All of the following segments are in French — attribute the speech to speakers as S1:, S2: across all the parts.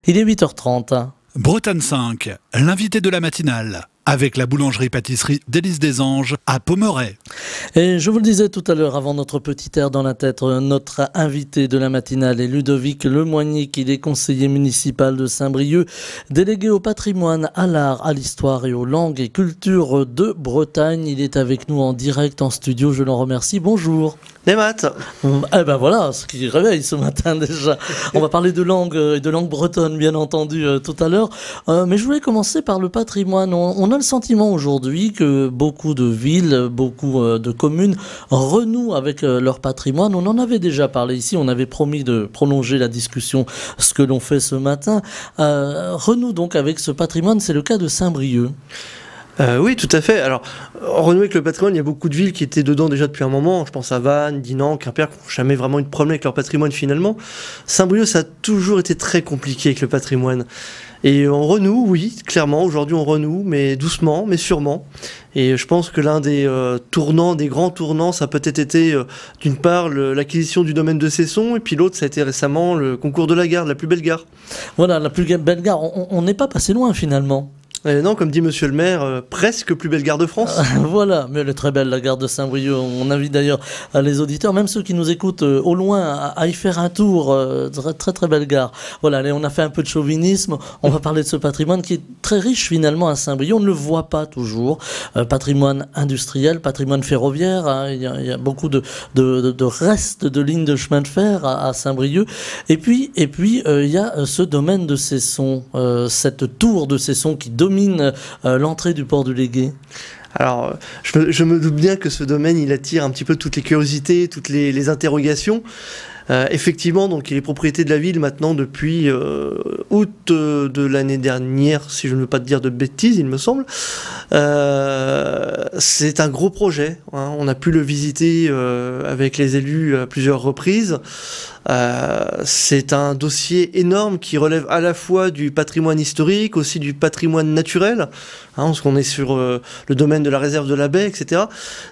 S1: Il est 8h30.
S2: Bretagne 5, l'invité de la matinale, avec la boulangerie-pâtisserie d'Élise des Anges à Pommerais.
S1: Et je vous le disais tout à l'heure, avant notre petit air dans la tête, notre invité de la matinale est Ludovic Lemoignic. Il est conseiller municipal de Saint-Brieuc, délégué au patrimoine, à l'art, à l'histoire et aux langues et cultures de Bretagne. Il est avec nous en direct en studio, je l'en remercie. Bonjour.
S3: Les maths.
S1: Eh ben voilà, ce qui réveille ce matin déjà. On va parler de langue et de langue bretonne, bien entendu, tout à l'heure. Mais je voulais commencer par le patrimoine. On a le sentiment aujourd'hui que beaucoup de villes, beaucoup de communes renouent avec leur patrimoine. On en avait déjà parlé ici, on avait promis de prolonger la discussion, ce que l'on fait ce matin. Renouent donc avec ce patrimoine, c'est le cas de Saint-Brieuc.
S3: Oui, tout à fait. Alors, renouer avec le patrimoine, il y a beaucoup de villes qui étaient dedans déjà depuis un moment. Je pense à Vannes, Dinan, Quimper, qui n'ont jamais vraiment eu de problème avec leur patrimoine finalement. Saint-Brieuc, ça a toujours été très compliqué avec le patrimoine. Et on renoue, oui, clairement. Aujourd'hui, on renoue, mais doucement, mais sûrement. Et je pense que l'un des tournants, des grands tournants, ça a peut-être été d'une part l'acquisition du domaine de Cesson, et puis l'autre, ça a été récemment le concours de la gare, la plus belle gare.
S1: Voilà, la plus belle gare. On n'est pas passé loin finalement.
S3: Non, comme dit monsieur le maire, presque plus belle gare de France.
S1: Voilà, mais elle est très belle, la gare de Saint-Brieuc. On invite d'ailleurs les auditeurs, même ceux qui nous écoutent au loin, à y faire un tour. Très très belle gare. Voilà, allez, on a fait un peu de chauvinisme. On va parler de ce patrimoine qui est très riche finalement à Saint-Brieuc. On ne le voit pas toujours. Patrimoine industriel, patrimoine ferroviaire. Hein. Il y a beaucoup de restes de lignes de chemin de fer à Saint-Brieuc. Et puis il y a ce domaine de Cesson, cette tour de Cesson qui domine l'entrée du port du Légué.
S3: Alors, je me doute bien que ce domaine, il attire un petit peu toutes les curiosités, toutes les interrogations. Effectivement, donc il est propriété de la ville maintenant depuis août de l'année dernière, si je ne veux pas te dire de bêtises, il me semble. C'est un gros projet, hein. On a pu le visiter avec les élus à plusieurs reprises. C'est un dossier énorme qui relève à la fois du patrimoine historique, aussi du patrimoine naturel, hein, parce qu'on est sur le domaine de la réserve de la baie, etc.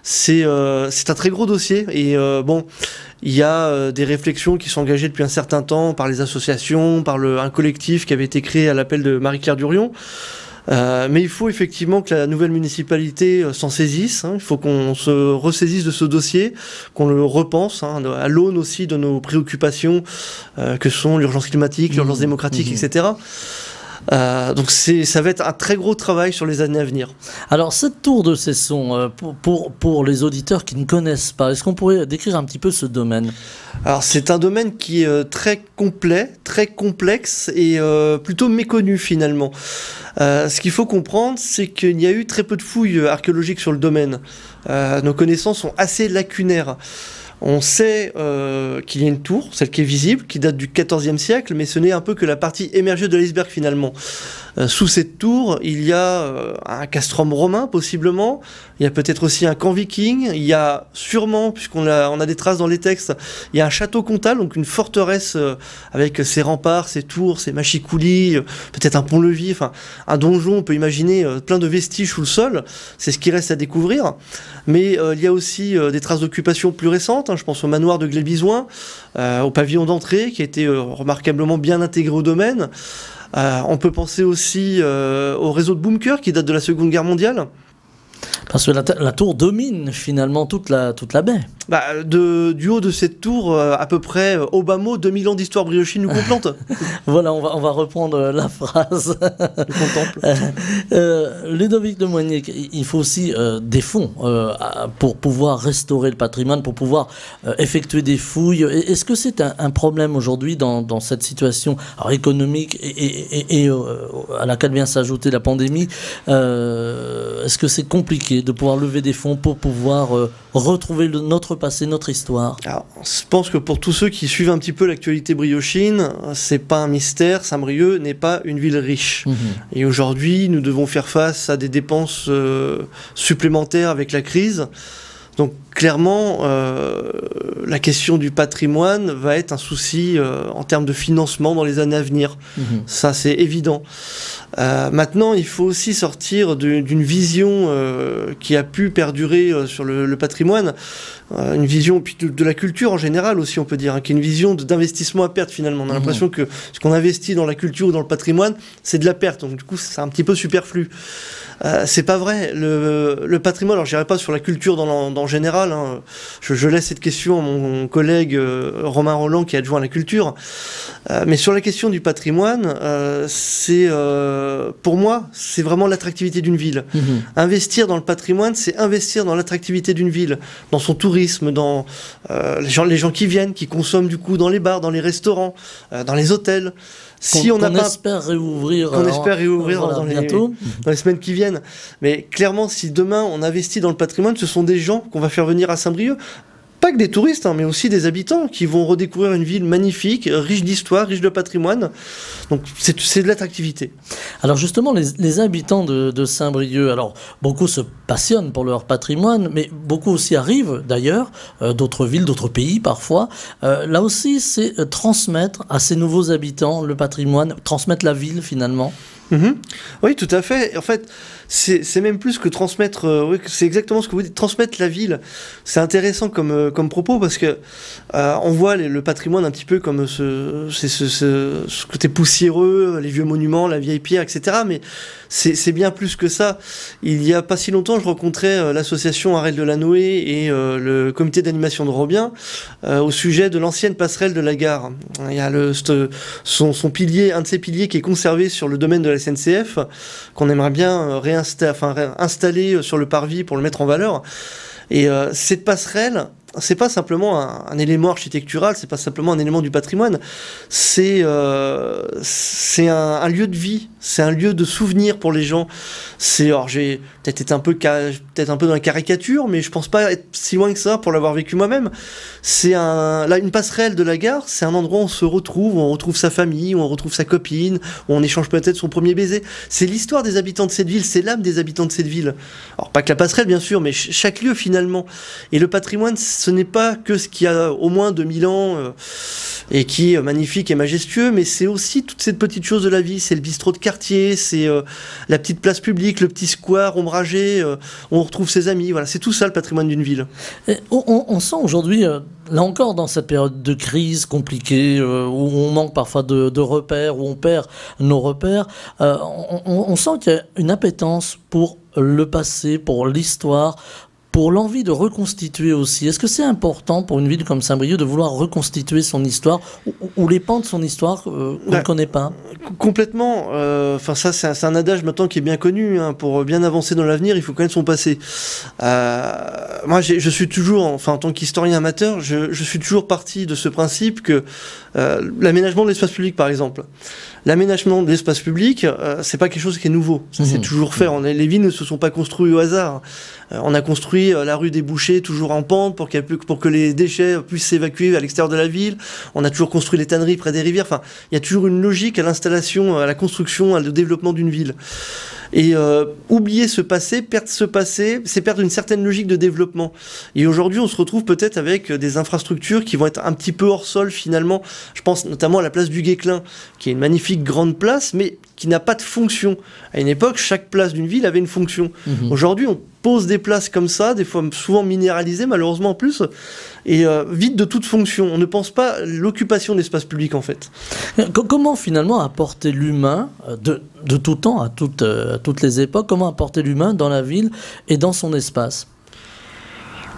S3: C'est un très gros dossier et bon, il y a des réflexions qui sont engagées depuis un certain temps par les associations, par un collectif qui avait été créé à l'appel de Marie-Claire Durion. Mais il faut effectivement que la nouvelle municipalité s'en saisisse, hein. Il faut qu'on se ressaisisse de ce dossier, qu'on le repense, hein, à l'aune aussi de nos préoccupations que sont l'urgence climatique, l'urgence démocratique, etc. Donc ça va être un très gros travail sur les années à venir.
S1: Alors cette tour de Cesson, pour les auditeurs qui ne connaissent pas, est-ce qu'on pourrait décrire un petit peu ce domaine ?
S3: Alors c'est un domaine qui est très complet, très complexe et plutôt méconnu finalement. Ce qu'il faut comprendre, c'est qu'il y a eu très peu de fouilles archéologiques sur le domaine. Nos connaissances sont assez lacunaires. On sait qu'il y a une tour, celle qui est visible, qui date du XIVe siècle, mais ce n'est un peu que la partie émergée de l'iceberg finalement. Sous cette tour, il y a un castrum romain possiblement, il y a peut-être aussi un camp viking, il y a sûrement, puisqu'on a des traces dans les textes, il y a un château comtal, donc une forteresse avec ses remparts, ses tours, ses machicoulis, peut-être un pont-levis, enfin un donjon, on peut imaginer plein de vestiges sous le sol, c'est ce qui reste à découvrir. Mais il y a aussi des traces d'occupation plus récentes, hein, je pense au manoir de Glébizouin, au pavillon d'entrée qui a été remarquablement bien intégré au domaine. On peut penser aussi au réseau de bunker qui date de la Seconde Guerre mondiale.
S1: Parce que la tour domine finalement toute la baie.
S3: Du haut de cette tour, à peu près au bas mot, 2000 ans d'histoire briochine nous complante.
S1: Voilà, on va reprendre la phrase. Ludovic Lemoignic, il faut aussi des fonds pour pouvoir restaurer le patrimoine, pour pouvoir effectuer des fouilles. Est-ce que c'est un problème aujourd'hui dans cette situation économique et à laquelle vient s'ajouter la pandémie? Est-ce que c'est compliqué de pouvoir lever des fonds pour pouvoir retrouver notre passé, notre histoire?
S3: Alors, je pense que pour tous ceux qui suivent un petit peu l'actualité briochine, c'est pas un mystère, Saint-Brieuc n'est pas une ville riche. Et aujourd'hui, nous devons faire face à des dépenses supplémentaires avec la crise. Donc clairement, la question du patrimoine va être un souci en termes de financement dans les années à venir. Ça, c'est évident. Maintenant, il faut aussi sortir d'une vision qui a pu perdurer sur le patrimoine, une vision puis de la culture en général aussi, on peut dire, hein, qui est une vision d'investissement à perte finalement. On a l'impression que ce qu'on investit dans la culture ou dans le patrimoine, c'est de la perte. Donc du coup, c'est un petit peu superflu. C'est pas vrai. Le patrimoine, alors je n'irai pas sur la culture dans général, hein. Je laisse cette question à mon collègue Romain Roland qui est adjoint à la culture. Mais sur la question du patrimoine, pour moi, c'est vraiment l'attractivité d'une ville. Investir dans le patrimoine, c'est investir dans l'attractivité d'une ville, dans son tourisme, dans les gens qui viennent, qui consomment du coup dans les bars, dans les restaurants, dans les hôtels. Si on
S1: espère réouvrir,
S3: bientôt, dans les semaines qui viennent. Mais clairement, si demain on investit dans le patrimoine, ce sont des gens qu'on va faire venir à Saint-Brieuc. Pas que des touristes, hein, mais aussi des habitants qui vont redécouvrir une ville magnifique, riche d'histoire, riche de patrimoine. Donc c'est de l'attractivité.
S1: Alors justement, les habitants de Saint-Brieuc, alors beaucoup se passionnent pour leur patrimoine, mais beaucoup aussi arrivent d'ailleurs, d'autres villes, d'autres pays parfois. Là aussi, c'est transmettre à ces nouveaux habitants le patrimoine, transmettre la ville finalement.
S3: Oui, tout à fait. En fait, c'est même plus que transmettre. Oui, c'est exactement ce que vous dites. Transmettre la ville, c'est intéressant comme propos parce que on voit le patrimoine un petit peu comme ce côté poussiéreux, les vieux monuments, la vieille pierre, etc. Mais c'est bien plus que ça. Il y a pas si longtemps, je rencontrais l'association Arel de la Noé et le comité d'animation de Robien au sujet de l'ancienne passerelle de la gare. Il y a son pilier, un de ses piliers qui est conservé sur le domaine de la SNCF, qu'on aimerait bien installer sur le parvis pour le mettre en valeur. Et cette passerelle, c'est pas simplement un élément architectural, c'est pas simplement un élément du patrimoine, c'est un lieu de vie, c'est un lieu de souvenir pour les gens. Alors j'ai peut-être été un peu dans la caricature, mais je pense pas être si loin que ça pour l'avoir vécu moi-même. Là, une passerelle de la gare, c'est un endroit où on se retrouve, où on retrouve sa famille, où on retrouve sa copine, où on échange peut-être son premier baiser. C'est l'histoire des habitants de cette ville, c'est l'âme des habitants de cette ville. Alors pas que la passerelle bien sûr, mais chaque lieu finalement. Et le patrimoine, ce n'est pas que ce qui a au moins 2000 ans et qui est magnifique et majestueux, mais c'est aussi toutes ces petites choses de la vie. C'est le bistrot de quartier, c'est la petite place publique, le petit square ombragé, où on retrouve ses amis. Voilà, c'est tout ça le patrimoine d'une ville.
S1: Et on sent aujourd'hui, là encore dans cette période de crise compliquée, où on manque parfois de repères, où on perd nos repères, on sent qu'il y a une appétence pour le passé, pour l'histoire, pour l'envie de reconstituer aussi. Est-ce que c'est important pour une ville comme Saint-Brieuc de vouloir reconstituer son histoire ou les pans de son histoire qu'on ne connaît pas?
S3: Complètement. Ça, c'est un adage maintenant qui est bien connu. Hein. Pour bien avancer dans l'avenir, il faut connaître son passé. Moi, je suis toujours, en tant qu'historien amateur, je suis toujours parti de ce principe que l'aménagement de l'espace public, par exemple, l'aménagement de l'espace public, c'est pas quelque chose qui est nouveau. Ça, c'est toujours fait. Les villes ne se sont pas construites au hasard. On a construit la rue des Bouchers toujours en pente pour que les déchets puissent s'évacuer à l'extérieur de la ville. On a toujours construit les tanneries près des rivières. Enfin, il y a toujours une logique à l'installation, à la construction, au développement d'une ville. Et oublier ce passé, perdre ce passé, c'est perdre une certaine logique de développement. Et aujourd'hui, on se retrouve peut-être avec des infrastructures qui vont être un petit peu hors sol finalement. Je pense notamment à la place du Guesclin, qui est une magnifique grande place, mais qui n'a pas de fonction. À une époque, chaque place d'une ville avait une fonction. Aujourd'hui, on pose des places comme ça, des fois souvent minéralisées, malheureusement en plus, et vides de toute fonction. On ne pense pas à l'occupation de l'espace public, en fait.
S1: Comment finalement apporter l'humain, de tout temps, à toutes les époques, comment apporter l'humain dans la ville et dans son espace?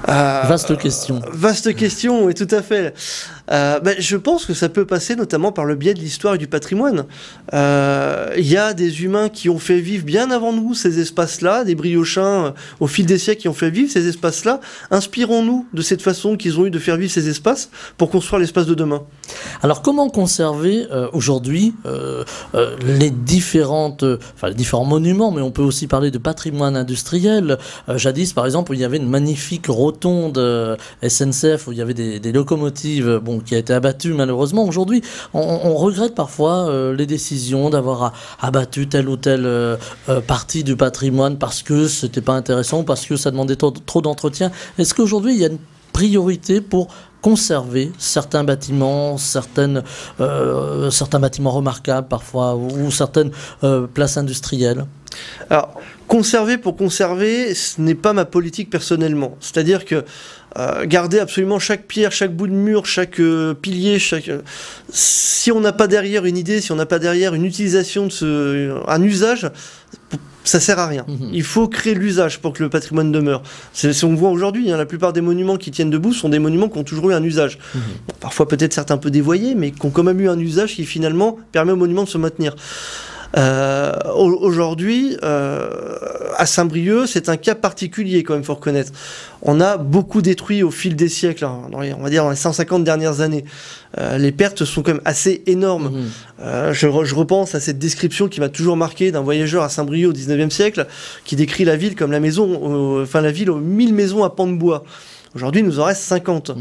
S1: Vaste question.
S3: Vaste question, oui, tout à fait. Je pense que ça peut passer notamment par le biais de l'histoire et du patrimoine. Il y a des humains qui ont fait vivre bien avant nous ces espaces-là, des briochins au fil des siècles qui ont fait vivre ces espaces-là. Inspirons-nous de cette façon qu'ils ont eu de faire vivre ces espaces pour construire l'espace de demain.
S1: Alors comment conserver aujourd'hui les différents monuments, mais on peut aussi parler de patrimoine industriel. Jadis, par exemple, il y avait une magnifique roseraie rotonde SNCF où il y avait des locomotives qui a été abattue malheureusement. Aujourd'hui, on regrette parfois les décisions d'avoir abattu telle ou telle partie du patrimoine parce que c'était pas intéressant, parce que ça demandait trop d'entretien. Est-ce qu'aujourd'hui, il y a une priorité pour conserver certains bâtiments, certains bâtiments remarquables parfois, ou certaines places industrielles?
S3: Alors, conserver pour conserver, ce n'est pas ma politique personnellement. C'est-à-dire que garder absolument chaque pierre, chaque bout de mur, chaque pilier, si on n'a pas derrière une idée, si on n'a pas derrière une utilisation un usage, ça sert à rien. Il faut créer l'usage pour que le patrimoine demeure. On voit aujourd'hui, la plupart des monuments qui tiennent debout sont des monuments qui ont toujours eu un usage. Bon, parfois peut-être certains un peu dévoyés, mais qui ont quand même eu un usage qui finalement permet au monument de se maintenir. Aujourd'hui, à Saint-Brieuc, c'est un cas particulier quand même, faut reconnaître. On a beaucoup détruit au fil des siècles, on va dire dans les 150 dernières années. Les pertes sont quand même assez énormes. Je repense à cette description qui m'a toujours marqué d'un voyageur à Saint-Brieuc au 19e siècle, qui décrit la ville comme la ville aux 1000 maisons à pans de bois. Aujourd'hui, il nous en reste 50.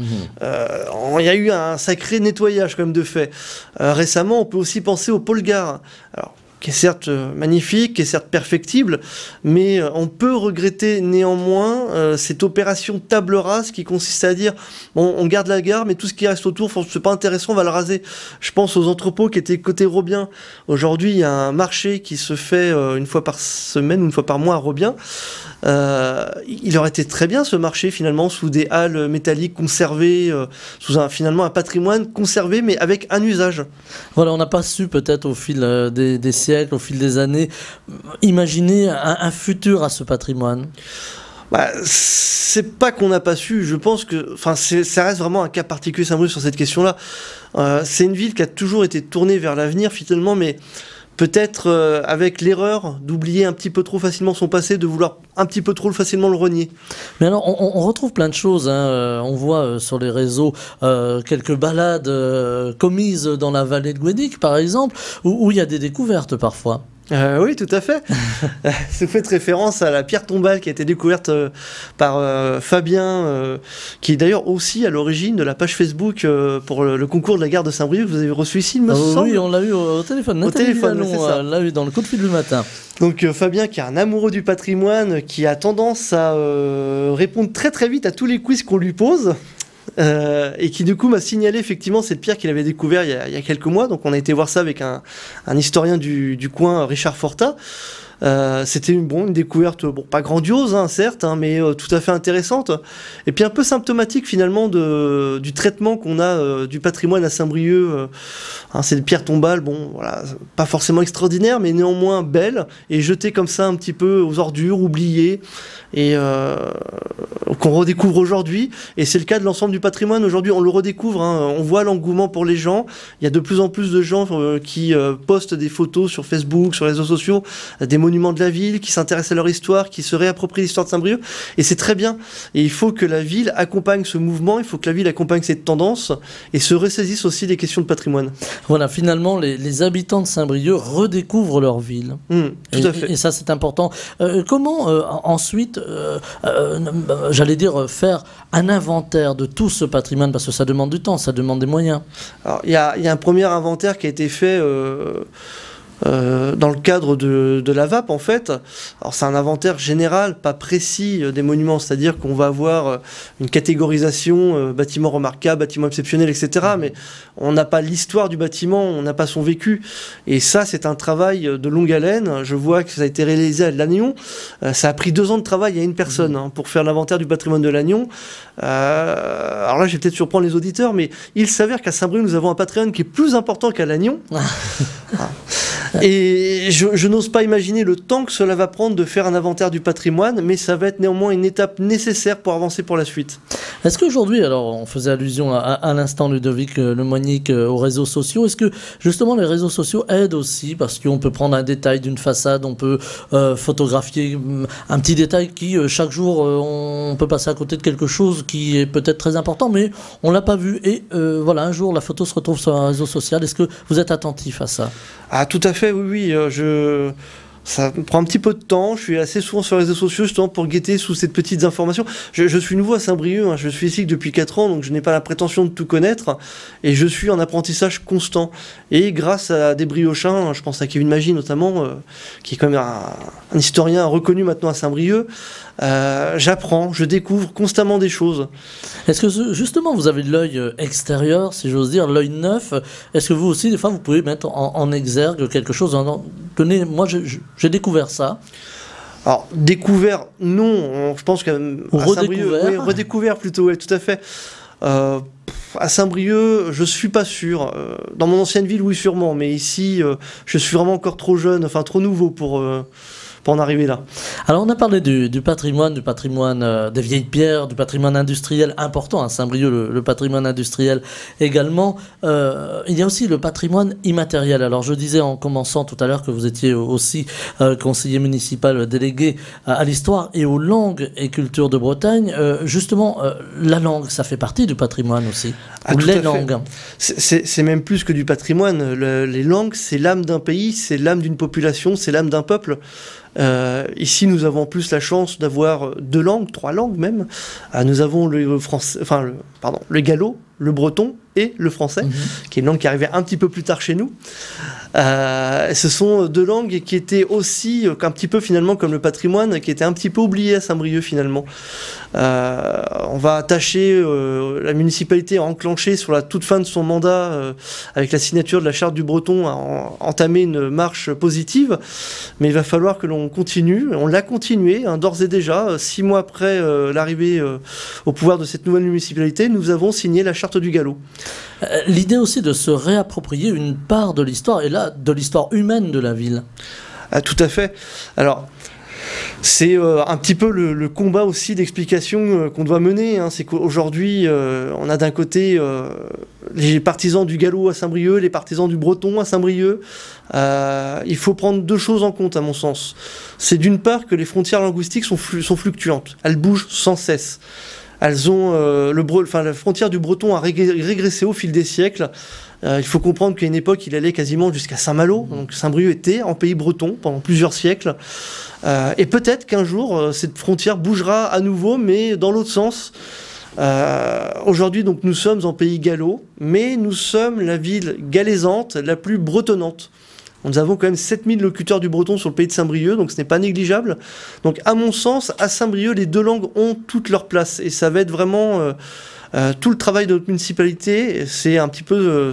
S3: Il y a eu un sacré nettoyage quand même de fait. Récemment, on peut aussi penser au Paul Gare. Alors, qui est certes magnifique, qui est certes perfectible, mais on peut regretter néanmoins cette opération table rase qui consiste à dire bon, on garde la gare, mais tout ce qui reste autour, c'est pas intéressant, on va le raser. Je pense aux entrepôts qui étaient côté Robien. Aujourd'hui, il y a un marché qui se fait une fois par semaine ou une fois par mois à Robien. Il aurait été très bien ce marché finalement sous des halles métalliques conservées, sous finalement un patrimoine conservé mais avec un usage.
S1: Voilà, on n'a pas su peut-être au fil des siècles, au fil des années, imaginer un futur à ce patrimoine.
S3: C'est pas qu'on n'a pas su, je pense que ça reste vraiment un cas particulier Saint-Brieuc sur cette question-là. C'est une ville qui a toujours été tournée vers l'avenir finalement, mais peut-être avec l'erreur d'oublier un petit peu trop facilement son passé, de vouloir un petit peu trop facilement le renier.
S1: Mais alors, on retrouve plein de choses. On voit sur les réseaux quelques balades commises dans la vallée de Guédic, par exemple, où il y a des découvertes parfois.
S3: Oui, tout à fait. Vous faites référence à la pierre tombale qui a été découverte par Fabien, qui est d'ailleurs aussi à l'origine de la page Facebook pour le concours de la gare de Saint-Brieuc. Vous avez reçu ici, il me semble.
S1: Oui, on l'a eu au téléphone. Nathalie Vallon l'a eu dans le coup de fil du matin.
S3: Donc Fabien, qui est un amoureux du patrimoine, qui a tendance à répondre très très vite à tous les quiz qu'on lui pose. Et qui du coup m'a signalé effectivement cette pierre qu'il avait découvert il y a quelques mois. Donc on a été voir ça avec un historien du coin, Richard Forta. C'était une découverte pas grandiose certes, mais tout à fait intéressante et puis un peu symptomatique finalement du traitement qu'on a du patrimoine à Saint-Brieuc. C'est des pierres tombales, voilà, pas forcément extraordinaires mais néanmoins belles et jetées comme ça un petit peu aux ordures, oubliées et qu'on redécouvre aujourd'hui. Et c'est le cas de l'ensemble du patrimoine. Aujourd'hui on le redécouvre, on voit l'engouement pour les gens. Il y a de plus en plus de gens qui postent des photos sur Facebook, sur les réseaux sociaux, des monuments de la ville, qui s'intéressent à leur histoire, qui se réapproprient l'histoire de Saint-Brieuc, et c'est très bien. Et il faut que la ville accompagne ce mouvement, il faut que la ville accompagne cette tendance, et se ressaisisse aussi des questions de patrimoine.
S1: Voilà, finalement, les habitants de Saint-Brieuc redécouvrent leur ville.
S3: Tout à fait.
S1: Et ça, c'est important. Comment ensuite, j'allais dire, faire un inventaire de tout ce patrimoine, parce que ça demande du temps, ça demande des moyens.
S3: Alors, il y a un premier inventaire qui a été fait dans le cadre de la VAP en fait. Alors c'est un inventaire général, pas précis des monuments, c'est-à-dire qu'on va avoir une catégorisation bâtiment remarquable, bâtiment exceptionnel, etc. Mais on n'a pas l'histoire du bâtiment, on n'a pas son vécu. Et ça c'est un travail de longue haleine. Je vois que ça a été réalisé à Lannion. Ça a pris 2 ans de travail à une personne pour faire l'inventaire du patrimoine de Lannion. Alors là je vais peut-être surprendre les auditeurs, mais il s'avère qu'à Saint-Brieuc nous avons un patrimoine qui est plus important qu'à Lannion. Et je n'ose pas imaginer le temps que cela va prendre de faire un inventaire du patrimoine, mais ça va être néanmoins une étape nécessaire pour avancer pour la suite.
S1: Est-ce qu'aujourd'hui, alors on faisait allusion à l'instant Ludovic Lemoignic aux réseaux sociaux, est-ce que justement les réseaux sociaux aident aussi, parce qu'on peut prendre un détail d'une façade, on peut photographier un petit détail qui chaque jour on peut passer à côté de quelque chose qui est peut-être très important, mais on l'a pas vu et voilà, un jour la photo se retrouve sur un réseau social. Est-ce que vous êtes attentif à ça?
S3: Ah tout à fait, oui. Ça me prend un petit peu de temps, je suis assez souvent sur les réseaux sociaux justement pour guetter sous ces petites informations. Je suis nouveau à Saint-Brieuc, hein, je suis ici depuis 4 ans, donc je n'ai pas la prétention de tout connaître, et je suis en apprentissage constant. Et grâce à des briochins, je pense à Kevin Magie notamment, qui est quand même un historien reconnu maintenant à Saint-Brieuc, j'apprends, je découvre constamment des choses.
S1: Est-ce que justement vous avez de l'œil extérieur, si j'ose dire, l'œil neuf? Est-ce que vous aussi, des fois, vous pouvez mettre en exergue quelque chose? Tenez, moi j'ai découvert ça.
S3: Alors, découvert, non, je pense qu'à Saint-Brieuc, oui, redécouvert plutôt, oui, tout à fait. À Saint-Brieuc, je suis pas sûr. Dans mon ancienne ville, oui, sûrement, mais ici, je suis vraiment encore trop jeune, enfin trop nouveau pour en arriver là.
S1: Alors on a parlé du patrimoine des vieilles pierres, du patrimoine industriel important à Saint-Brieuc, le patrimoine industriel également. Il y a aussi le patrimoine immatériel. Alors je disais en commençant tout à l'heure que vous étiez aussi conseiller municipal délégué à l'histoire et aux langues et cultures de Bretagne. Justement, la langue, ça fait partie du patrimoine aussi. Ou les langues.
S3: C'est même plus que du patrimoine. Les langues, c'est l'âme d'un pays, c'est l'âme d'une population, c'est l'âme d'un peuple. Ici, nous avons en plus la chance d'avoir 2 langues, 3 langues même. Nous avons le français, le gallo, le breton et le français, qui est une langue qui arrivait un petit peu plus tard chez nous. Ce sont 2 langues qui étaient aussi un petit peu finalement comme le patrimoine, qui étaient un petit peu oubliées à Saint-Brieuc finalement. On va attacher la municipalité à enclencher sur la toute fin de son mandat avec la signature de la charte du breton à entamer une marche positive, mais il va falloir que l'on continue. On l'a continué d'ores et déjà 6 mois après l'arrivée au pouvoir de cette nouvelle municipalité. Nous avons signé la charte du gallo.
S1: L'idée aussi de se réapproprier une part de l'histoire, et là, de l'histoire humaine de la ville.
S3: Tout à fait. Alors, c'est un petit peu le combat aussi d'explication qu'on doit mener. C'est qu'aujourd'hui, on a d'un côté les partisans du gallo à Saint-Brieuc, les partisans du breton à Saint-Brieuc. Il faut prendre 2 choses en compte, à mon sens. C'est d'une part que les frontières linguistiques sont fluctuantes. Elles bougent sans cesse. Elles ont la frontière du breton a régressé au fil des siècles. Il faut comprendre qu'à une époque, il allait quasiment jusqu'à Saint-Malo. Donc Saint-Brieuc était en pays breton pendant plusieurs siècles. Et peut-être qu'un jour, cette frontière bougera à nouveau, mais dans l'autre sens. Aujourd'hui, donc, nous sommes en pays gallo, mais nous sommes la ville galaisante la plus bretonnante. Nous avons quand même 7000 locuteurs du breton sur le pays de Saint-Brieuc, donc ce n'est pas négligeable. Donc à mon sens, à Saint-Brieuc, les 2 langues ont toute leur place. Et ça va être vraiment tout le travail de notre municipalité. C'est un petit peu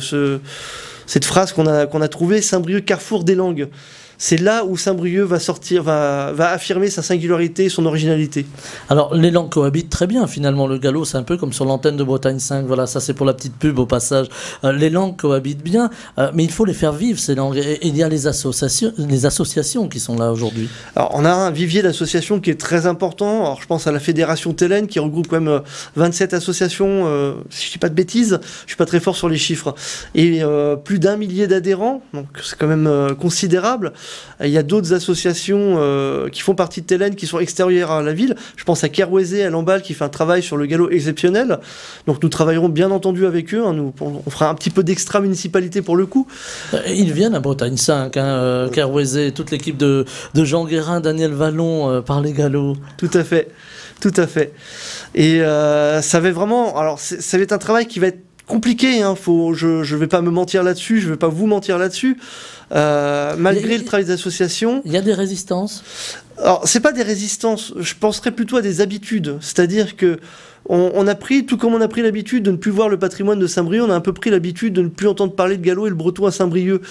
S3: cette phrase qu'on a trouvée, Saint-Brieuc, carrefour des langues. C'est là où Saint-Brieuc va affirmer sa singularité et son originalité.
S1: Alors, les langues cohabitent très bien, finalement. Le gallo, c'est un peu comme sur l'antenne de Bretagne 5. Voilà, ça c'est pour la petite pub au passage. Les langues cohabitent bien, mais il faut les faire vivre, ces langues. Et il y a les associations qui sont là aujourd'hui. Alors,
S3: on a un vivier d'associations qui est très important. Alors, je pense à la Fédération Télène, qui regroupe quand même 27 associations, si je ne dis pas de bêtises. Je ne suis pas très fort sur les chiffres. Et plus d'1 millier d'adhérents, donc c'est quand même considérable. Il y a d'autres associations qui font partie de Télène qui sont extérieures à la ville. Je pense à Kerouezé, à Lamballe, qui fait un travail sur le gallo exceptionnel. Donc nous travaillerons bien entendu avec eux. On fera un petit peu d'extra-municipalité pour le coup.
S1: Ils viennent à Bretagne 5, Kerouezé, toute l'équipe de Jean Guérin, Daniel Vallon, par les gallos.
S3: Tout à fait. Tout à fait. Et ça va vraiment... Alors ça va être un travail qui va être compliqué, je vais pas me mentir là-dessus, je vais pas vous mentir là-dessus. Malgré le travail des associations...
S1: Il y a des résistances?
S3: Alors, c'est pas des résistances, je penserais plutôt à des habitudes. C'est-à-dire que on a pris, tout comme on a pris l'habitude de ne plus voir le patrimoine de Saint-Brieuc, on a un peu pris l'habitude de ne plus entendre parler de gallo et le breton à Saint-Brieuc.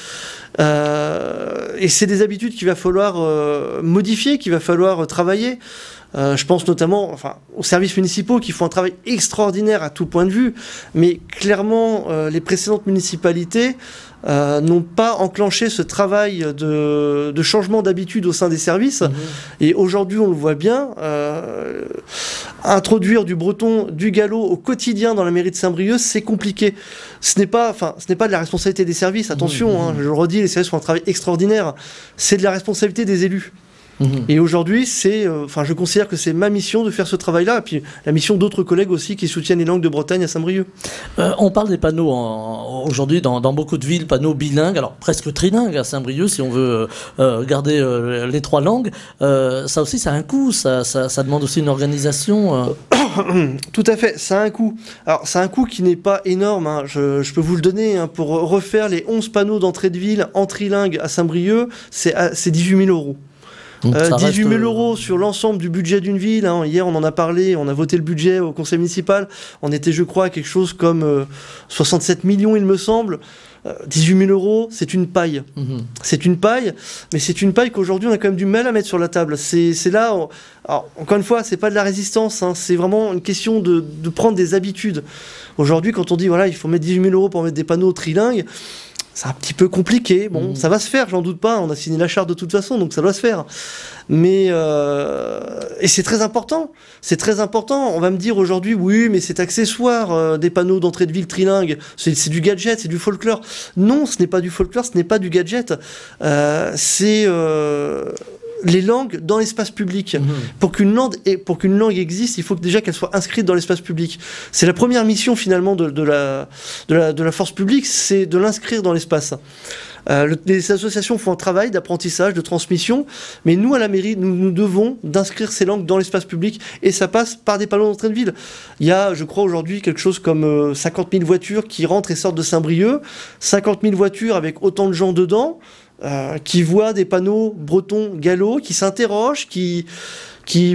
S3: Et c'est des habitudes qu'il va falloir modifier, qu'il va falloir travailler. Je pense notamment aux services municipaux qui font un travail extraordinaire à tout point de vue, mais clairement les précédentes municipalités n'ont pas enclenché ce travail de changement d'habitude au sein des services. Et aujourd'hui, on le voit bien, introduire du breton, du gallo au quotidien dans la mairie de Saint-Brieuc, c'est compliqué. Ce n'est pas de la responsabilité des services, attention, je le redis, les services font un travail extraordinaire. C'est de la responsabilité des élus. Et aujourd'hui, je considère que c'est ma mission de faire ce travail-là, et puis la mission d'autres collègues aussi qui soutiennent les langues de Bretagne à Saint-Brieuc.
S1: On parle des panneaux aujourd'hui dans beaucoup de villes, panneaux bilingues, alors presque trilingues à Saint-Brieuc si on veut garder les 3 langues. Ça aussi, ça a un coût, ça demande aussi une organisation.
S3: Tout à fait, ça a un coût. Alors, ça a un coût qui n'est pas énorme, hein. Je peux vous le donner, hein. Pour refaire les 11 panneaux d'entrée de ville en trilingue à Saint-Brieuc, c'est 18 000 €. 18 000 € sur l'ensemble du budget d'une ville, hein. Hier, on en a parlé, on a voté le budget au conseil municipal. On était, je crois, à quelque chose comme 67 millions, il me semble. 18 000 €, c'est une paille. C'est une paille, mais c'est une paille qu'aujourd'hui, on a quand même du mal à mettre sur la table. C'est là, alors, encore une fois, c'est pas de la résistance, hein. C'est vraiment une question de prendre des habitudes. Aujourd'hui, quand on dit, voilà, il faut mettre 18 000 € pour mettre des panneaux trilingues, c'est un petit peu compliqué. Bon, ça va se faire, j'en doute pas. On a signé la charte de toute façon, donc ça doit se faire. Mais et c'est très important. C'est très important. On va me dire aujourd'hui, oui, mais c'est accessoire, des panneaux d'entrée de ville trilingue. C'est du gadget, c'est du folklore. Non, ce n'est pas du folklore, ce n'est pas du gadget. C'est les langues dans l'espace public. Pour qu'une langue existe, il faut déjà qu'elle soit inscrite dans l'espace public. C'est la première mission finalement de la force publique, c'est de l'inscrire dans l'espace. Les associations font un travail d'apprentissage, de transmission, mais nous à la mairie, nous devons d'inscrire ces langues dans l'espace public, et ça passe par des panneaux d'entrée de ville. Il y a, je crois aujourd'hui, quelque chose comme 50 000 voitures qui rentrent et sortent de Saint-Brieuc, 50 000 voitures avec autant de gens dedans, qui voient des panneaux bretons gallo, qui s'interrogent, qui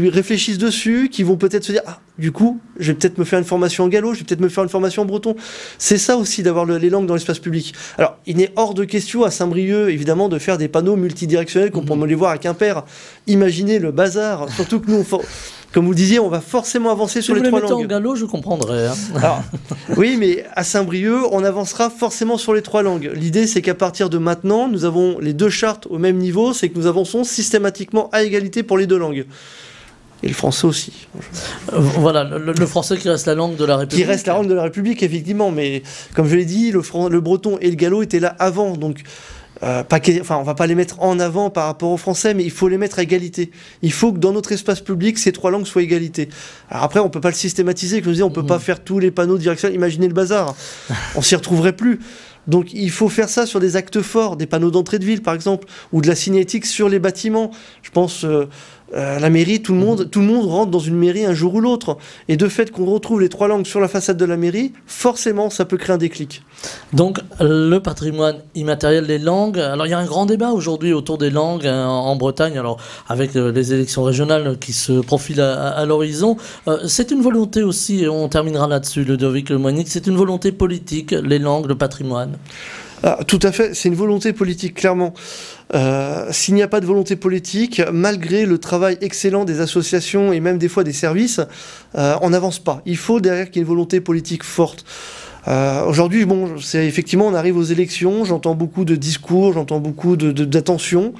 S3: réfléchissent dessus, qui vont peut-être se dire, ah, du coup, je vais peut-être me faire une formation en gallo, je vais peut-être me faire une formation en breton. C'est ça aussi d'avoir les langues dans l'espace public. Alors, il n'est hors de question à Saint-Brieuc, évidemment, de faire des panneaux multidirectionnels qu'on peut les voir à Quimper. Imaginez le bazar, surtout que nous, comme vous le disiez, on va forcément avancer sur les 3 langues.
S1: Si vous les mettez en gallo, je comprendrais. Hein.
S3: Alors, oui, mais à Saint-Brieuc, on avancera forcément sur les 3 langues. L'idée, c'est qu'à partir de maintenant, nous avons les 2 chartes au même niveau, c'est que nous avançons systématiquement à égalité pour les 2 langues. Et le français aussi.
S1: Voilà, le français qui reste la langue de la République.
S3: Qui reste la langue de la République, effectivement. Mais comme je l'ai dit, le breton et le gallo étaient là avant. Donc, on va pas les mettre en avant par rapport au français, mais il faut les mettre à égalité. Il faut que dans notre espace public, ces 3 langues soient égalité. Alors après, on peut pas le systématiser. Comme je disais, on peut pas faire tous les panneaux directionnels. Imaginez le bazar. On s'y retrouverait plus. Donc il faut faire ça sur des actes forts, des panneaux d'entrée de ville par exemple, ou de la signalétique sur les bâtiments. Je pense la mairie, tout le monde rentre dans une mairie un jour ou l'autre. Et de fait qu'on retrouve les 3 langues sur la façade de la mairie, forcément ça peut créer un déclic.
S1: Donc le patrimoine immatériel des langues, alors il y a un grand débat aujourd'hui autour des langues en Bretagne, alors avec les élections régionales qui se profilent à l'horizon. C'est une volonté aussi, et on terminera là-dessus, Ludovic Lemoignic, c'est une volonté politique, les langues, le patrimoine.
S3: Ah, tout à fait, c'est une volonté politique, clairement. S'il n'y a pas de volonté politique, malgré le travail excellent des associations et même des fois des services, on n'avance pas. Il faut derrière qu'il y ait une volonté politique forte. Aujourd'hui, bon, c'est effectivement, on arrive aux élections, j'entends beaucoup de discours, j'entends beaucoup d'attention.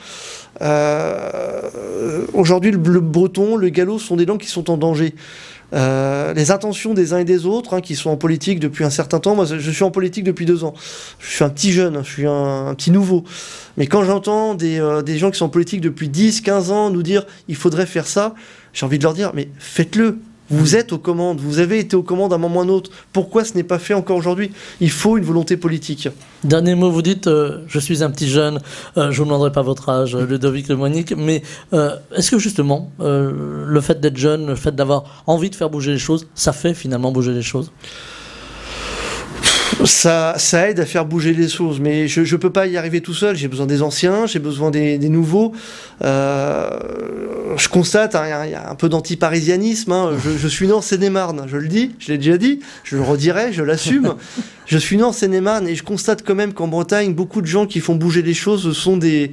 S3: Aujourd'hui, le breton, le gallo sont des langues qui sont en danger. Les intentions des uns et des autres, hein, qui sont en politique depuis un certain temps. Moi, je suis en politique depuis 2 ans. Je suis un petit jeune, je suis un petit nouveau. Mais quand j'entends des gens qui sont en politique depuis 10, 15 ans nous dire il faudrait faire ça, j'ai envie de leur dire mais faites-le. Vous êtes aux commandes, vous avez été aux commandes à un moment ou à un autre. Pourquoi ce n'est pas fait encore aujourd'hui? Il faut une volonté politique.
S1: Dernier mot, vous dites je suis un petit jeune, je ne vous demanderai pas votre âge, Ludovic Lemoignic, mais est-ce que justement le fait d'être jeune, le fait d'avoir envie de faire bouger les choses, ça fait finalement bouger les choses?
S3: Ça aide à faire bouger les choses, mais je peux pas y arriver tout seul. J'ai besoin des anciens, j'ai besoin des nouveaux. Je constate, hein, il y a un peu d'antiparisianisme. Hein. Je suis né en Seine-et-Marne, je le dis, je l'ai déjà dit, je le redirai, je l'assume. Je suis né en Seine-et-Marne et je constate quand même qu'en Bretagne, beaucoup de gens qui font bouger les choses sont des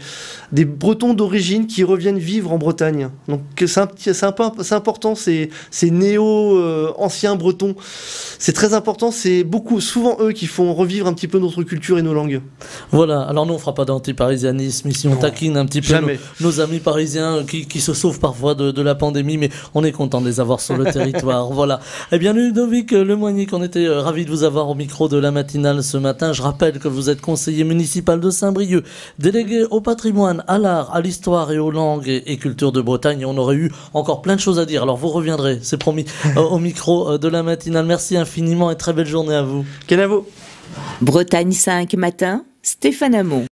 S3: Bretons d'origine qui reviennent vivre en Bretagne. Donc c'est important, ces néo-anciens Bretons. C'est très important, c'est souvent eux qui font revivre un petit peu notre culture et nos langues.
S1: Voilà, alors nous on fera pas d'anti-parisianisme ici, on taquine un petit peu nos amis parisiens qui se sauvent parfois de la pandémie, mais on est content de les avoir sur le territoire. Voilà. Eh bien Ludovic Lemoignic, on était ravis de vous avoir au micro de la matinale ce matin. Je rappelle que vous êtes conseiller municipal de Saint-Brieuc, délégué au patrimoine, à l'art, à l'histoire et aux langues et cultures de Bretagne. Et on aurait eu encore plein de choses à dire, alors vous reviendrez, c'est promis, au micro de la matinale. Merci infiniment et très belle journée à vous.
S3: Kenavo.
S4: Bretagne 5 matin, Stéphane Hamon.